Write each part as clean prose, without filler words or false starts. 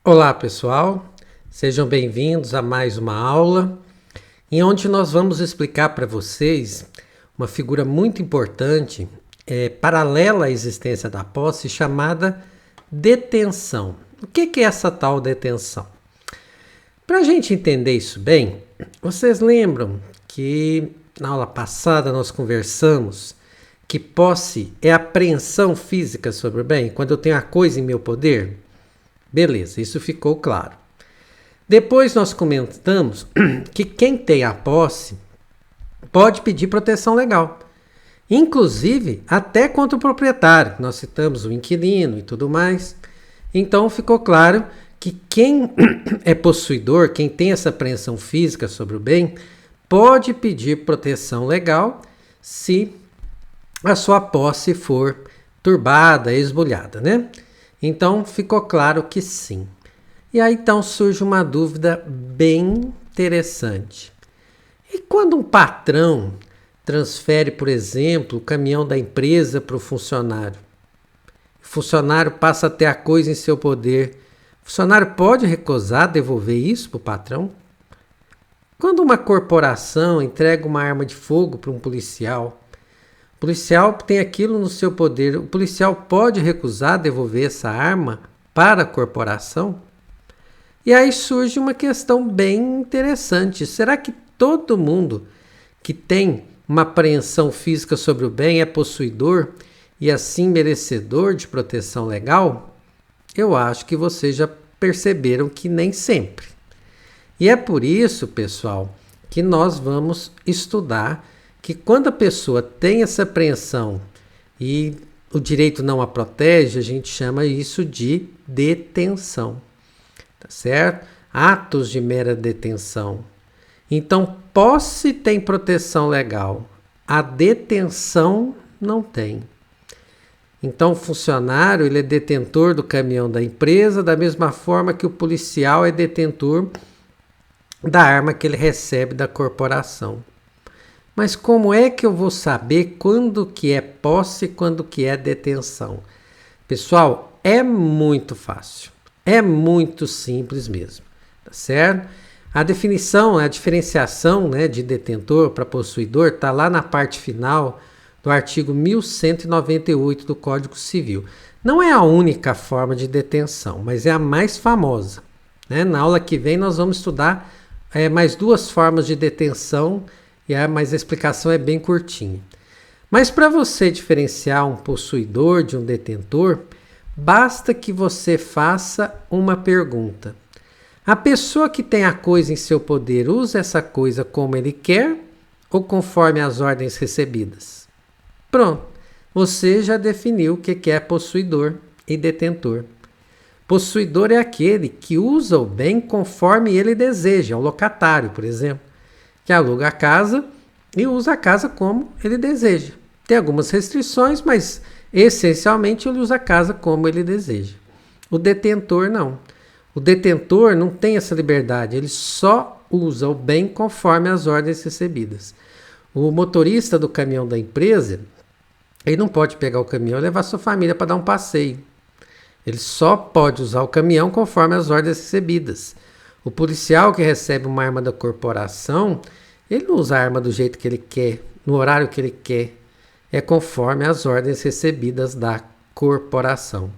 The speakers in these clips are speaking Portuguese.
Olá pessoal, sejam bem-vindos a mais uma aula em onde nós vamos explicar para vocês uma figura muito importante, paralela à existência da posse, chamada detenção. O que é essa tal detenção? Para a gente entender isso bem, vocês lembram que na aula passada nós conversamos que posse é apreensão física sobre o bem, quando eu tenho a coisa em meu poder? Beleza, isso ficou claro. Depois nós comentamos que quem tem a posse pode pedir proteção legal, inclusive até contra o proprietário. Nós citamos o inquilino e tudo mais. Então ficou claro que quem é possuidor, quem tem essa apreensão física sobre o bem, pode pedir proteção legal se a sua posse for turbada, esbulhada, né? Então ficou claro que sim. E aí então surge uma dúvida bem interessante. E quando um patrão transfere, por exemplo, o caminhão da empresa para o funcionário passa a ter a coisa em seu poder, o funcionário pode recusar devolver isso para o patrão? Quando uma corporação entrega uma arma de fogo para um policial, o policial tem aquilo no seu poder, o policial pode recusar devolver essa arma para a corporação? E aí surge uma questão bem interessante. Será que todo mundo que tem uma apreensão física sobre o bem é possuidor e assim merecedor de proteção legal? Eu acho que vocês já perceberam que nem sempre. E é por isso, pessoal, que nós vamos estudar que quando a pessoa tem essa apreensão e o direito não a protege, a gente chama isso de detenção, tá certo? Atos de mera detenção. Então, posse tem proteção legal, a detenção não tem. Então, o funcionário ele é detentor do caminhão da empresa, da mesma forma que o policial é detentor da arma que ele recebe da corporação. Mas como é que eu vou saber quando que é posse e quando que é detenção? Pessoal, é muito fácil. É muito simples mesmo, tá certo? A definição, a diferenciação, né, de detentor para possuidor está lá na parte final do artigo 1198 do Código Civil. Não é a única forma de detenção, mas é a mais famosa, né? Na aula que vem nós vamos estudar mais duas formas de detenção, mas a explicação é bem curtinha. Mas para você diferenciar um possuidor de um detentor, basta que você faça uma pergunta. A pessoa que tem a coisa em seu poder usa essa coisa como ele quer ou conforme as ordens recebidas? Pronto, você já definiu o que é possuidor e detentor. Possuidor é aquele que usa o bem conforme ele deseja, o locatário, por exemplo, que aluga a casa e usa a casa como ele deseja. Tem algumas restrições, mas essencialmente ele usa a casa como ele deseja. O detentor não. O detentor não tem essa liberdade, ele só usa o bem conforme as ordens recebidas. O motorista do caminhão da empresa, ele não pode pegar o caminhão e levar sua família para dar um passeio. Ele só pode usar o caminhão conforme as ordens recebidas. O policial que recebe uma arma da corporação, ele não usa a arma do jeito que ele quer, no horário que ele quer. É conforme as ordens recebidas da corporação.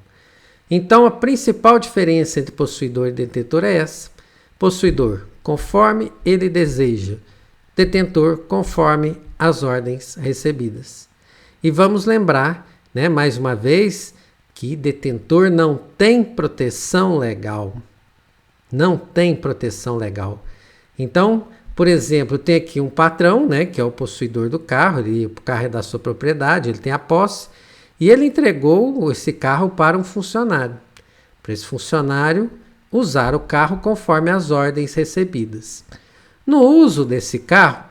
Então, a principal diferença entre possuidor e detentor é essa. Possuidor, conforme ele deseja. Detentor, conforme as ordens recebidas. E vamos lembrar, né, mais uma vez, que detentor não tem proteção legal. Não tem proteção legal. Então, por exemplo, tem aqui um patrão, né, que é o possuidor do carro, o carro é da sua propriedade, ele tem a posse, e ele entregou esse carro para um funcionário. Para esse funcionário usar o carro conforme as ordens recebidas. No uso desse carro,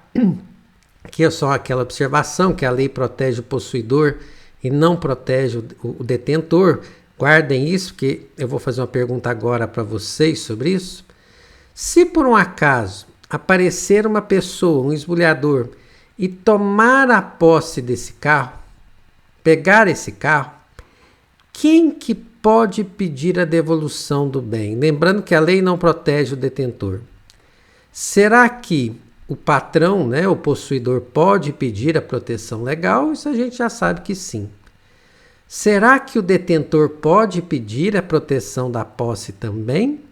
que é só aquela observação que a lei protege o possuidor e não protege o detentor, guardem isso, que eu vou fazer uma pergunta agora para vocês sobre isso. Se por um acaso aparecer uma pessoa, um esbulhador, e tomar a posse desse carro, pegar esse carro, quem que pode pedir a devolução do bem? Lembrando que a lei não protege o detentor. Será que o patrão, né, o possuidor, pode pedir a proteção legal? Isso a gente já sabe que sim. Será que o detentor pode pedir a proteção da posse também?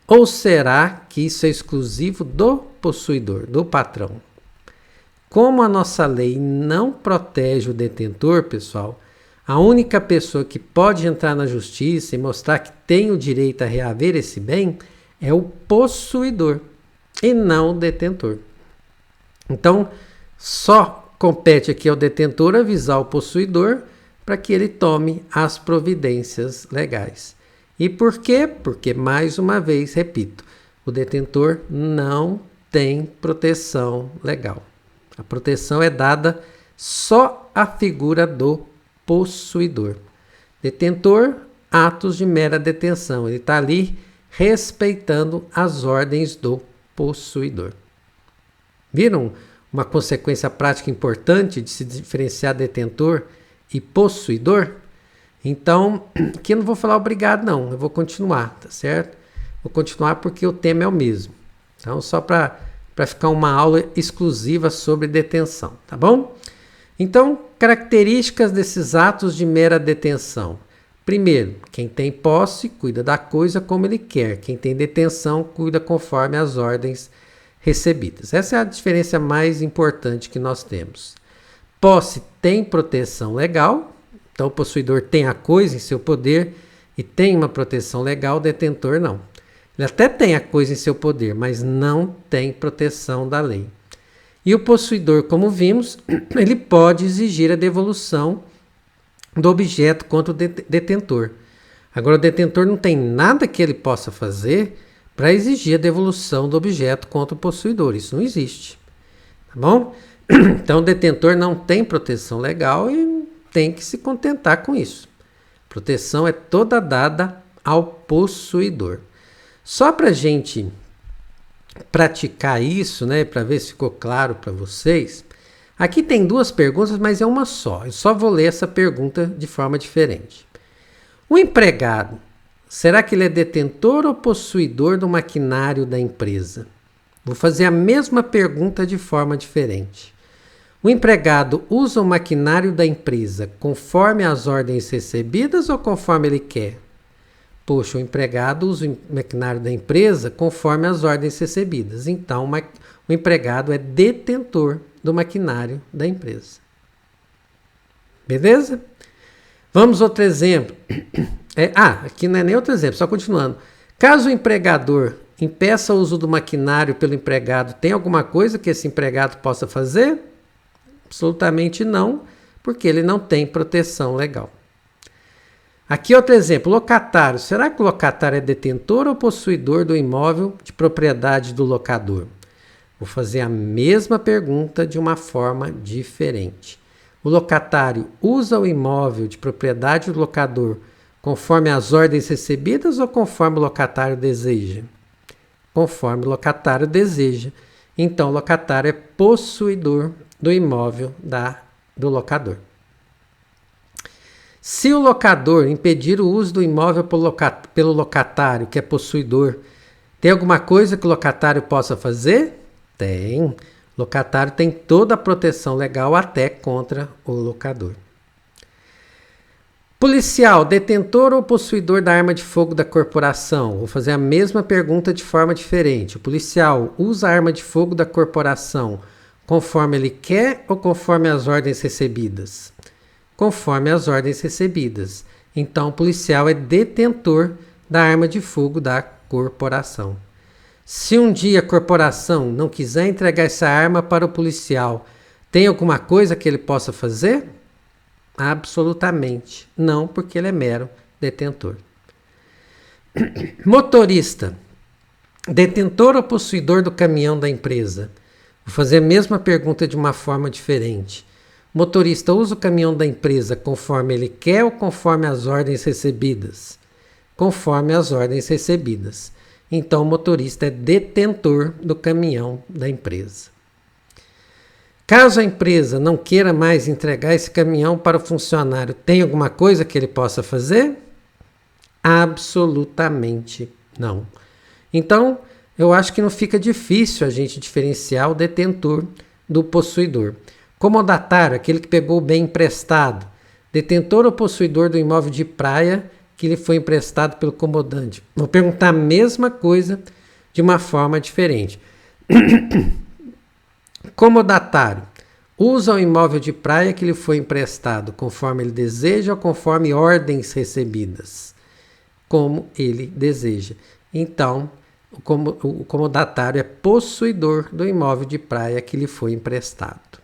Ou será que isso é exclusivo do possuidor, do patrão? Como a nossa lei não protege o detentor, pessoal, a única pessoa que pode entrar na justiça e mostrar que tem o direito a reaver esse bem é o possuidor e não o detentor. Então, só compete aqui ao detentor avisar o possuidor para que ele tome as providências legais. E por quê? Porque, mais uma vez, repito, o detentor não tem proteção legal. A proteção é dada só à figura do possuidor. Detentor, atos de mera detenção. Ele está ali respeitando as ordens do possuidor. Viram uma consequência prática importante de se diferenciar detentor e possuidor? Então, aqui eu não vou falar obrigado não, eu vou continuar, tá certo? Vou continuar porque o tema é o mesmo. Então, só para ficar uma aula exclusiva sobre detenção, tá bom? Então, características desses atos de mera detenção. Primeiro, quem tem posse cuida da coisa como ele quer. Quem tem detenção cuida conforme as ordens recebidas. Essa é a diferença mais importante que nós temos. Posse tem proteção legal, então o possuidor tem a coisa em seu poder e tem uma proteção legal, o detentor não. Ele até tem a coisa em seu poder, mas não tem proteção da lei. E o possuidor, como vimos, ele pode exigir a devolução do objeto contra o detentor. Agora, o detentor não tem nada que ele possa fazer para exigir a devolução do objeto contra o possuidor. Isso não existe. Tá bom? Então, o detentor não tem proteção legal e tem que se contentar com isso. Proteção é toda dada ao possuidor. Só para a gente praticar isso, né, para ver se ficou claro para vocês, aqui tem duas perguntas, mas é uma só. Eu só vou ler essa pergunta de forma diferente. O empregado, será que ele é detentor ou possuidor do maquinário da empresa? Vou fazer a mesma pergunta de forma diferente. O empregado usa o maquinário da empresa conforme as ordens recebidas ou conforme ele quer? Poxa, o empregado usa o maquinário da empresa conforme as ordens recebidas. Então, o empregado é detentor do maquinário da empresa. Beleza? Vamos outro exemplo. Aqui não é nem outro exemplo, só continuando. Caso o empregador impeça o uso do maquinário pelo empregado, tem alguma coisa que esse empregado possa fazer? Absolutamente não, porque ele não tem proteção legal. Aqui outro exemplo, locatário. Será que o locatário é detentor ou possuidor do imóvel de propriedade do locador? Vou fazer a mesma pergunta de uma forma diferente. O locatário usa o imóvel de propriedade do locador conforme as ordens recebidas ou conforme o locatário deseja? Conforme o locatário deseja. Então, o locatário é possuidor do imóvel do locador. Se o locador impedir o uso do imóvel pelo locatário, que é possuidor, tem alguma coisa que o locatário possa fazer? Tem. O locatário tem toda a proteção legal até contra o locador. Policial, detentor ou possuidor da arma de fogo da corporação? Vou fazer a mesma pergunta de forma diferente. O policial usa a arma de fogo da corporação conforme ele quer ou conforme as ordens recebidas? Conforme as ordens recebidas. Então, o policial é detentor da arma de fogo da corporação. Se um dia a corporação não quiser entregar essa arma para o policial, tem alguma coisa que ele possa fazer? Absolutamente não, porque ele é mero detentor. Motorista, detentor ou possuidor do caminhão da empresa? Vou fazer a mesma pergunta de uma forma diferente. Motorista usa o caminhão da empresa conforme ele quer ou conforme as ordens recebidas? Conforme as ordens recebidas. Então, o motorista é detentor do caminhão da empresa. Caso a empresa não queira mais entregar esse caminhão para o funcionário, tem alguma coisa que ele possa fazer? Absolutamente não. Então, eu acho que não fica difícil a gente diferenciar o detentor do possuidor. Comodatário, aquele que pegou o bem emprestado. Detentor ou possuidor do imóvel de praia que lhe foi emprestado pelo comodante. Vou perguntar a mesma coisa de uma forma diferente. Comodatário. Usa o imóvel de praia que lhe foi emprestado conforme ele deseja ou conforme ordens recebidas? Como ele deseja. Então, o comodatário é possuidor do imóvel de praia que lhe foi emprestado.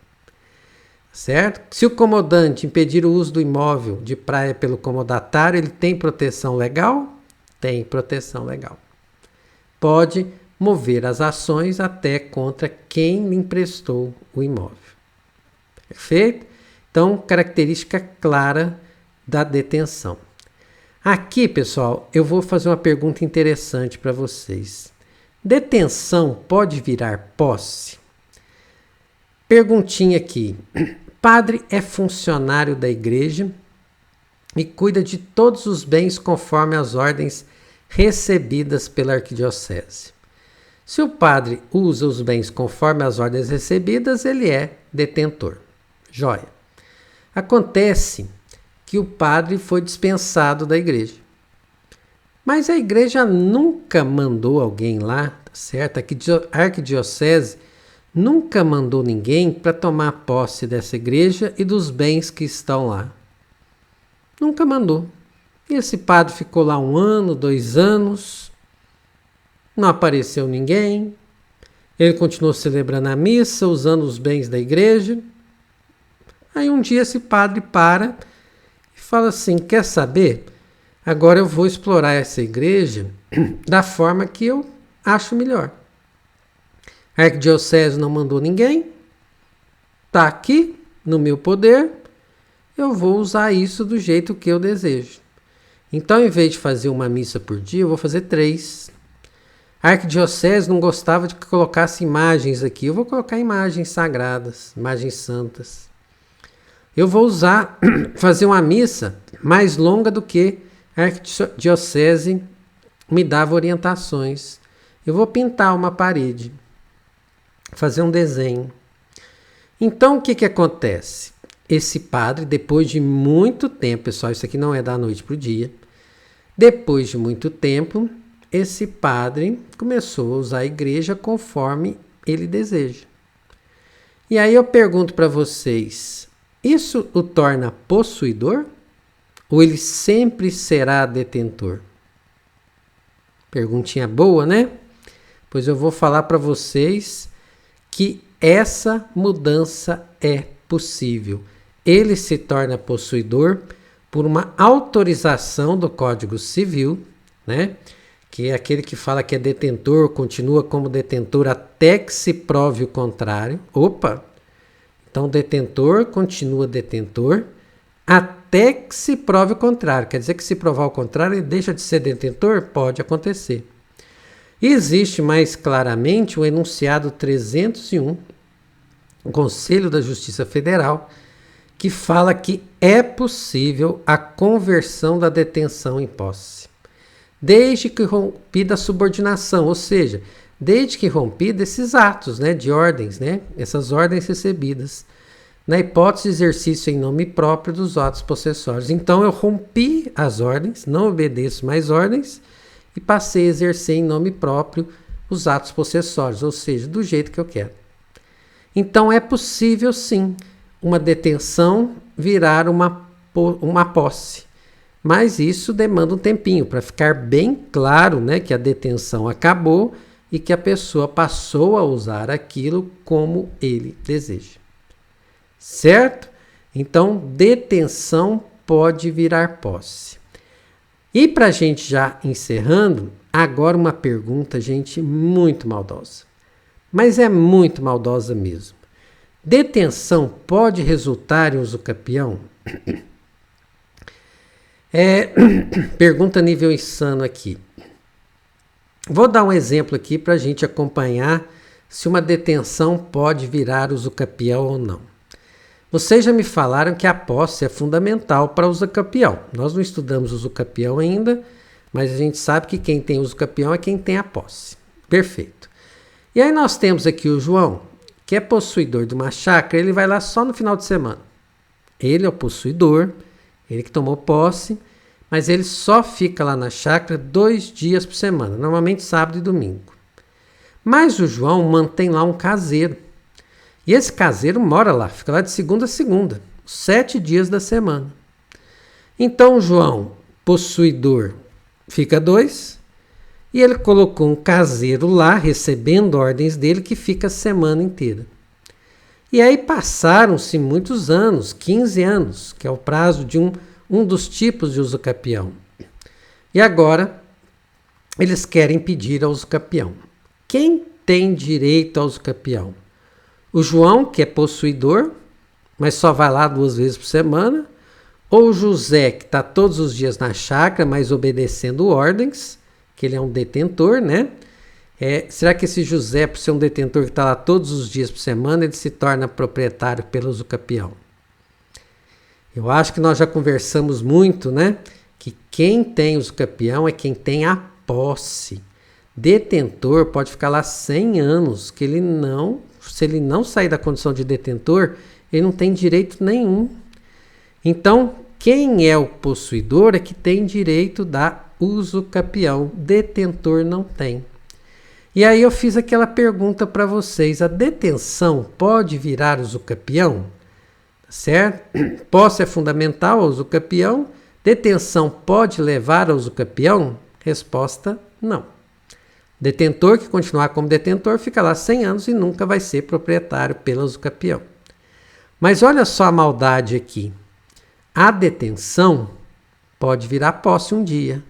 Certo? Se o comodante impedir o uso do imóvel de praia pelo comodatário, ele tem proteção legal? Tem proteção legal. Pode mover as ações até contra quem lhe emprestou o imóvel. Perfeito? Então, característica clara da detenção. Aqui, pessoal, eu vou fazer uma pergunta interessante para vocês. Detenção pode virar posse? Perguntinha aqui. Padre é funcionário da igreja e cuida de todos os bens conforme as ordens recebidas pela arquidiocese. Se o padre usa os bens conforme as ordens recebidas, ele é detentor. Joia. Acontece que o padre foi dispensado da igreja. Mas a igreja nunca mandou alguém lá, certo? A arquidiocese nunca mandou ninguém para tomar posse dessa igreja e dos bens que estão lá. Nunca mandou. E esse padre ficou lá 1 ano, 2 anos, não apareceu ninguém, ele continuou celebrando a missa, usando os bens da igreja. Aí um dia esse padre para e fala assim, quer saber? Agora eu vou explorar essa igreja da forma que eu acho melhor. A arquidiocese não mandou ninguém, está aqui no meu poder, eu vou usar isso do jeito que eu desejo. Então, em vez de fazer uma missa por dia, eu vou fazer 3. A arquidiocese não gostava de que colocasse imagens aqui, eu vou colocar imagens sagradas, imagens santas. Eu vou fazer uma missa mais longa do que a arquidiocese me dava orientações. Eu vou pintar uma parede, fazer um desenho. Então, o que acontece? Esse padre, depois de muito tempo, pessoal, isso aqui não é da noite para o dia, depois de muito tempo, esse padre começou a usar a igreja conforme ele deseja. E aí eu pergunto para vocês, isso o torna possuidor? Ou ele sempre será detentor? Perguntinha boa, né? Pois eu vou falar para vocês que essa mudança é possível. Ele se torna possuidor por uma autorização do Código Civil, né? Que é aquele que fala que é detentor, continua como detentor até que se prove o contrário. Opa! Então, detentor continua detentor até que se prove o contrário. Quer dizer que se provar o contrário, ele deixa de ser detentor? Pode acontecer. Existe mais claramente o enunciado 301, o Conselho da Justiça Federal, que fala que é possível a conversão da detenção em posse, desde que rompida a subordinação, ou seja, desde que rompida esses atos, né, de ordens, né, essas ordens recebidas, na hipótese de exercício em nome próprio dos atos possessórios. Então eu rompi as ordens, não obedeço mais ordens e passei a exercer em nome próprio os atos possessórios, ou seja, do jeito que eu quero. Então é possível sim uma detenção virar uma posse, mas isso demanda um tempinho para ficar bem claro, né, que a detenção acabou e que a pessoa passou a usar aquilo como ele deseja. Certo? Então, detenção pode virar posse. E para a gente já encerrando, agora uma pergunta, gente, muito maldosa. Mas é muito maldosa mesmo. Detenção pode resultar em usucapião? Pergunta nível insano aqui. Vou dar um exemplo aqui para a gente acompanhar se uma detenção pode virar usucapião ou não. Vocês já me falaram que a posse é fundamental para o usucapião. Nós não estudamos usucapião ainda, Mas a gente sabe que quem tem uso capião é quem tem a posse. Perfeito. E aí nós temos aqui o João, que é possuidor de uma chácara, ele vai lá só no final de semana. Ele é o possuidor, ele que tomou posse, mas ele só fica lá na chácara 2 dias por semana, normalmente sábado e domingo. Mas o João mantém lá um caseiro. E esse caseiro mora lá, fica lá de segunda a segunda, 7 dias da semana. Então o João, possuidor, fica 2, e ele colocou um caseiro lá, recebendo ordens dele, que fica a semana inteira. E aí passaram-se muitos anos, 15 anos, que é o prazo de um dos tipos de uso capião. E agora eles querem pedir ao uso capião. Quem tem direito ao uso capião? O João, que é possuidor, mas só vai lá 2 vezes por semana, ou o José, que está todos os dias na chácara, mas obedecendo ordens, que ele é um detentor, né? Será que esse José, por ser um detentor que está lá todos os dias por semana, ele se torna proprietário pelo uso capião? Eu acho que nós já conversamos muito, né? Que quem tem uso capião é quem tem a posse. Detentor pode ficar lá 100 anos, que se ele não sair da condição de detentor, ele não tem direito nenhum. Então, quem é o possuidor é que tem direito da uso capião. Detentor não tem. E aí eu fiz aquela pergunta para vocês. A detenção pode virar uso capião? Certo? Posse é fundamental ao uso capião. Detenção pode levar ao uso capião? Resposta, não. Detentor que continuar como detentor fica lá 100 anos e nunca vai ser proprietário pelo uso capião. Mas olha só a maldade aqui. A detenção pode virar posse um dia.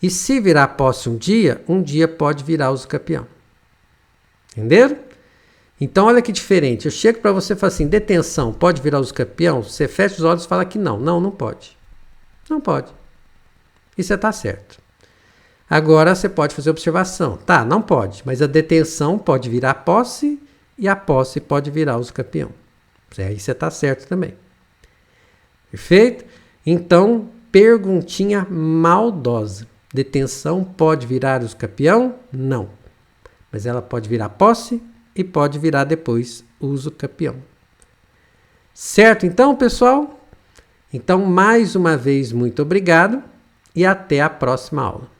E se virar posse um dia pode virar uso capião. Entenderam? Então olha que diferente. Eu chego para você e falo assim, detenção pode virar uso capião? Você fecha os olhos e fala que não. Não pode. Não pode. E você está certo. Agora você pode fazer observação. Tá, não pode. Mas a detenção pode virar posse e a posse pode virar uso capião. Aí você está certo também. Perfeito? Então, perguntinha maldosa. Detenção pode virar uso capião? Não. Mas ela pode virar posse e pode virar depois uso capião. Certo então, pessoal? Então, mais uma vez, muito obrigado e até a próxima aula.